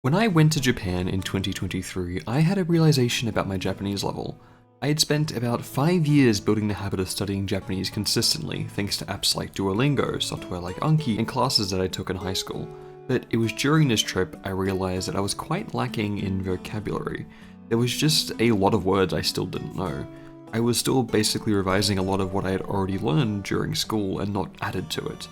When I went to Japan in 2023, I had a realization about my Japanese level. I had spent about 5 years building the habit of studying Japanese consistently, thanks to apps like Duolingo, software like Anki, and classes that I took in high school. But it was during this trip I realized that I was quite lacking in vocabulary. There was just a lot of words I still didn't know. I was still basically revising a lot of what I had already learned during school and not added to it.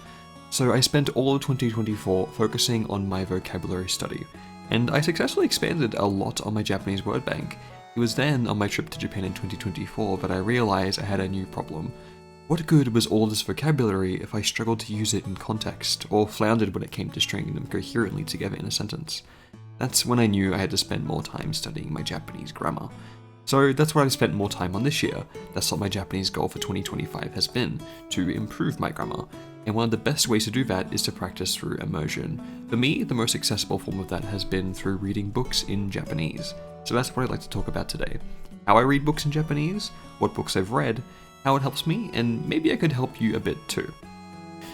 So I spent all of 2024 focusing on my vocabulary study, and I successfully expanded a lot on my Japanese word bank. It was then on my trip to Japan in 2024 that I realized I had a new problem. What good was all this vocabulary if I struggled to use it in context, or floundered when it came to stringing them coherently together in a sentence? That's when I knew I had to spend more time studying my Japanese grammar. So that's what I've spent more time on this year. That's what my Japanese goal for 2025 has been, to improve my grammar. And one of the best ways to do that is to practice through immersion. For me, the most accessible form of that has been through reading books in Japanese. So that's what I'd like to talk about today. How I read books in Japanese, what books I've read, how it helps me, and maybe I could help you a bit too.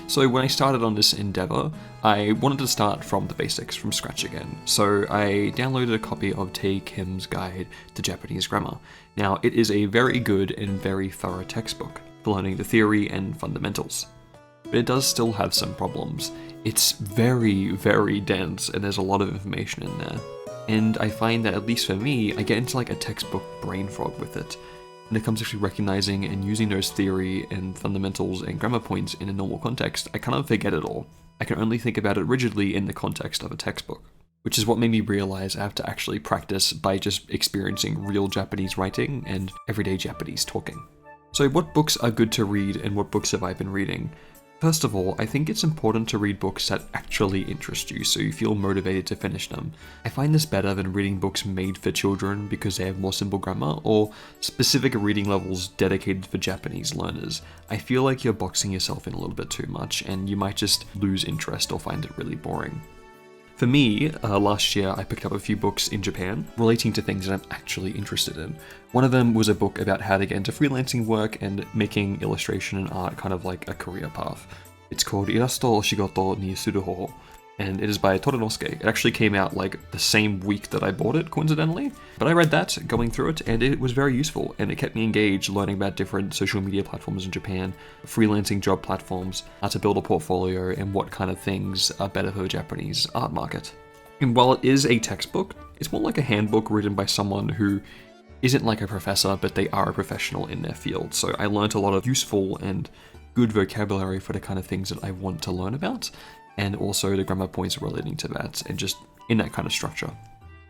So when I started on this endeavor, I wanted to start from the basics, from scratch again. So I downloaded a copy of Tae Kim's Guide to Japanese Grammar. Now, it is a very good and very thorough textbook for learning the theory and fundamentals. But it does still have some problems. It's very, very dense, and there's a lot of information in there. And I find that, at least for me, I get into like a textbook brain fog with it. When it comes to actually recognizing and using those theory and fundamentals and grammar points in a normal context, I kind of forget it all. I can only think about it rigidly in the context of a textbook. Which is what made me realize I have to actually practice by just experiencing real Japanese writing and everyday Japanese talking. So what books are good to read, and what books have I been reading? First of all, I think it's important to read books that actually interest you so you feel motivated to finish them. I find this better than reading books made for children because they have more simple grammar, or specific reading levels dedicated for Japanese learners. I feel like you're boxing yourself in a little bit too much, and you might just lose interest or find it really boring. For me, last year I picked up a few books in Japan relating to things that I'm actually interested in. One of them was a book about how to get into freelancing work and making illustration and art kind of like a career path. It's called Irasto o Shigoto ni Suru Hoho, and it is by Toranosuke. It actually came out like the same week that I bought it, coincidentally. But I read that, going through it, and it was very useful, and it kept me engaged learning about different social media platforms in Japan, freelancing job platforms, how to build a portfolio, and what kind of things are better for the Japanese art market. And while it is a textbook, it's more like a handbook written by someone who isn't like a professor, but they are a professional in their field. So I learned a lot of useful and good vocabulary for the kind of things that I want to learn about, and also the grammar points relating to that, and just in that kind of structure.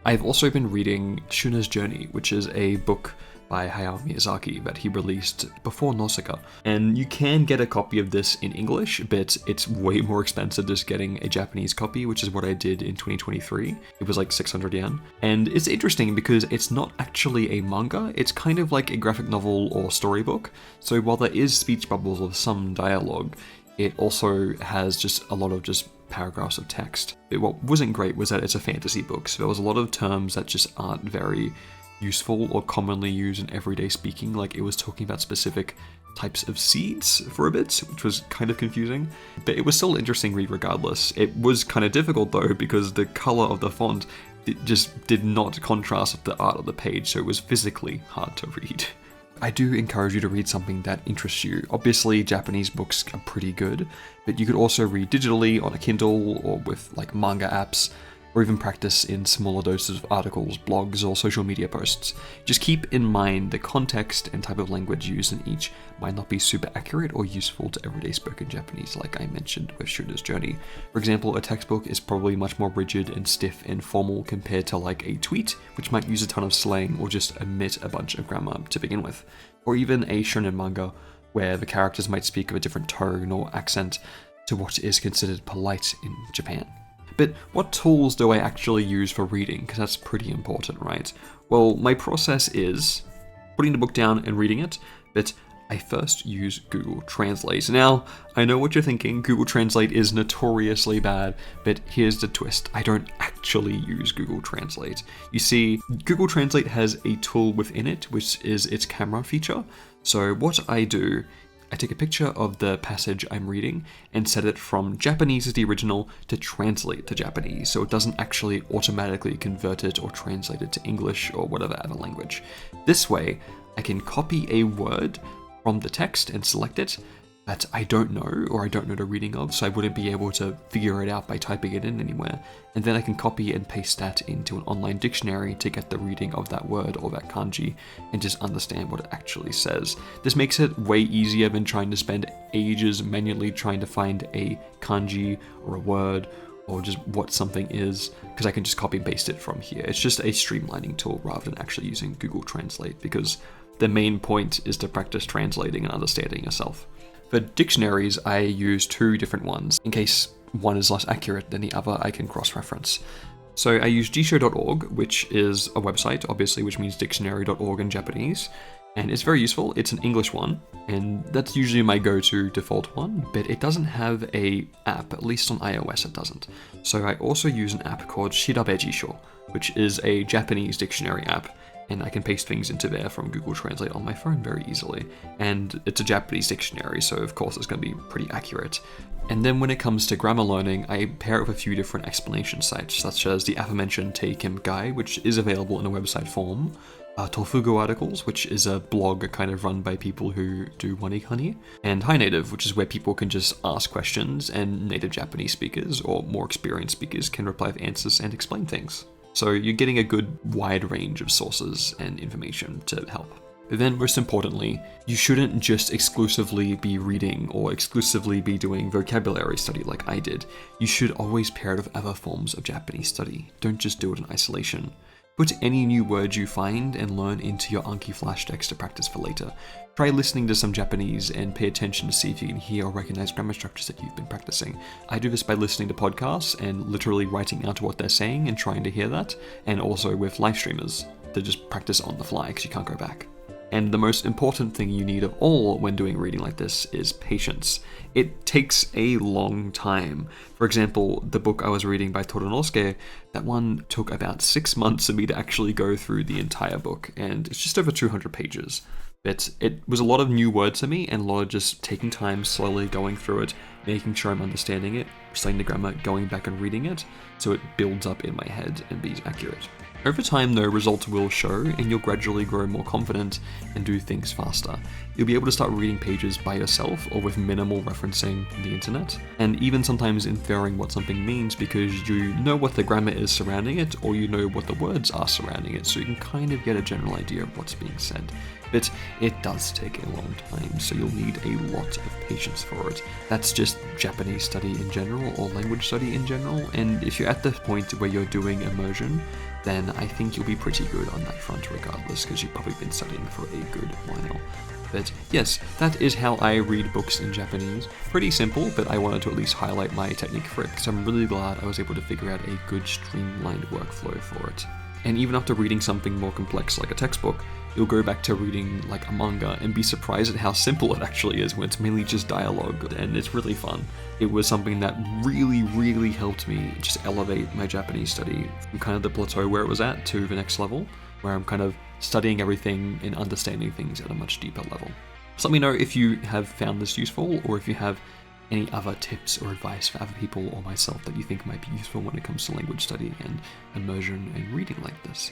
I've also been reading Shuna's Journey, which is a book by Hayao Miyazaki that he released before Nausicaa. And you can get a copy of this in English, but it's way more expensive just getting a Japanese copy, which is what I did in 2023. It was like 600 yen. And it's interesting because it's not actually a manga, it's kind of like a graphic novel or storybook. So while there is speech bubbles or some dialogue, it also has just a lot of just paragraphs of text. What wasn't great was that it's a fantasy book, so there was a lot of terms that just aren't very useful or commonly used in everyday speaking, like it was talking about specific types of seeds for a bit, which was kind of confusing. But it was still an interesting read regardless. It was kind of difficult though, because the color of the font just did not contrast with the art of the page, so it was physically hard to read. I do encourage you to read something that interests you. Obviously, Japanese books are pretty good, but you could also read digitally on a Kindle or with like manga apps, or even practice in smaller doses of articles, blogs, or social media posts. Just keep in mind the context and type of language used in each might not be super accurate or useful to everyday spoken Japanese, like I mentioned with Shuna's Journey. For example, a textbook is probably much more rigid and stiff and formal compared to like a tweet, which might use a ton of slang or just omit a bunch of grammar to begin with. Or even a shonen manga, where the characters might speak of a different tone or accent to what is considered polite in Japan. But what tools do I actually use for reading? Because that's pretty important, right? Well, my process is putting the book down and reading it, but I first use Google Translate. Now, I know what you're thinking, Google Translate is notoriously bad, but here's the twist. I don't actually use Google Translate. You see, Google Translate has a tool within it, which is its camera feature. So what I do, I take a picture of the passage I'm reading and set it from Japanese as the original to translate to Japanese, so it doesn't actually automatically convert it or translate it to English or whatever other language. This way, I can copy a word from the text and select it that I don't know or I don't know the reading of, so I wouldn't be able to figure it out by typing it in anywhere. And then I can copy and paste that into an online dictionary to get the reading of that word or that kanji and just understand what it actually says. This makes it way easier than trying to spend ages manually trying to find a kanji or a word or just what something is, because I can just copy and paste it from here. It's just a streamlining tool rather than actually using Google Translate, because the main point is to practice translating and understanding yourself. For dictionaries, I use 2 different ones. In case one is less accurate than the other, I can cross-reference. So I use jisho.org, which is a website, obviously, which means dictionary.org in Japanese. And it's very useful. It's an English one, and that's usually my go-to default one, but it doesn't have a app, at least on iOS it doesn't. So I also use an app called Shirabe Jisho, which is a Japanese dictionary app, and I can paste things into there from Google Translate on my phone very easily. And it's a Japanese dictionary, so of course it's going to be pretty accurate. And then when it comes to grammar learning, I pair it with a few different explanation sites, such as the aforementioned Teikim Guide, which is available in a website form, Tofugo Articles, which is a blog kind of run by people who do Wanikani, and Hi Native, which is where people can just ask questions and native Japanese speakers or more experienced speakers can reply with answers and explain things. So you're getting a good wide range of sources and information to help. But then most importantly, you shouldn't just exclusively be reading or exclusively be doing vocabulary study like I did. You should always pair it with other forms of Japanese study. Don't just do it in isolation. Put any new words you find and learn into your Anki flash decks to practice for later. Try listening to some Japanese and pay attention to see if you can hear or recognize grammar structures that you've been practicing. I do this by listening to podcasts and literally writing out what they're saying and trying to hear that, and also with live streamers to just practice on the fly because you can't go back. And the most important thing you need of all when doing reading like this is patience. It takes a long time. For example, the book I was reading by Toronosuke, that one took about 6 months for me to actually go through the entire book, and it's just over 200 pages. But it was a lot of new words to me, and a lot of just taking time, slowly going through it, making sure I'm understanding it, studying the grammar, going back and reading it, so it builds up in my head and be accurate. Over time though, results will show and you'll gradually grow more confident and do things faster. You'll be able to start reading pages by yourself or with minimal referencing from the internet, and even sometimes inferring what something means because you know what the grammar is surrounding it or you know what the words are surrounding it, so you can kind of get a general idea of what's being said. But it does take a long time, so you'll need a lot of patience for it. That's just Japanese study in general or language study in general, and if you're at the point where you're doing immersion, then I think you'll be pretty good on that front regardless, because you've probably been studying for a good while. But yes, that is how I read books in Japanese. Pretty simple, but I wanted to at least highlight my technique for it, because I'm really glad I was able to figure out a good streamlined workflow for it. And even after reading something more complex like a textbook, you'll go back to reading like a manga and be surprised at how simple it actually is when it's mainly just dialogue, and it's really fun. It was something that really helped me just elevate my Japanese study from kind of the plateau where it was at to the next level, where I'm kind of studying everything and understanding things at a much deeper level. So let me know if you have found this useful, or if you have any other tips or advice for other people or myself that you think might be useful when it comes to language study and immersion and reading like this.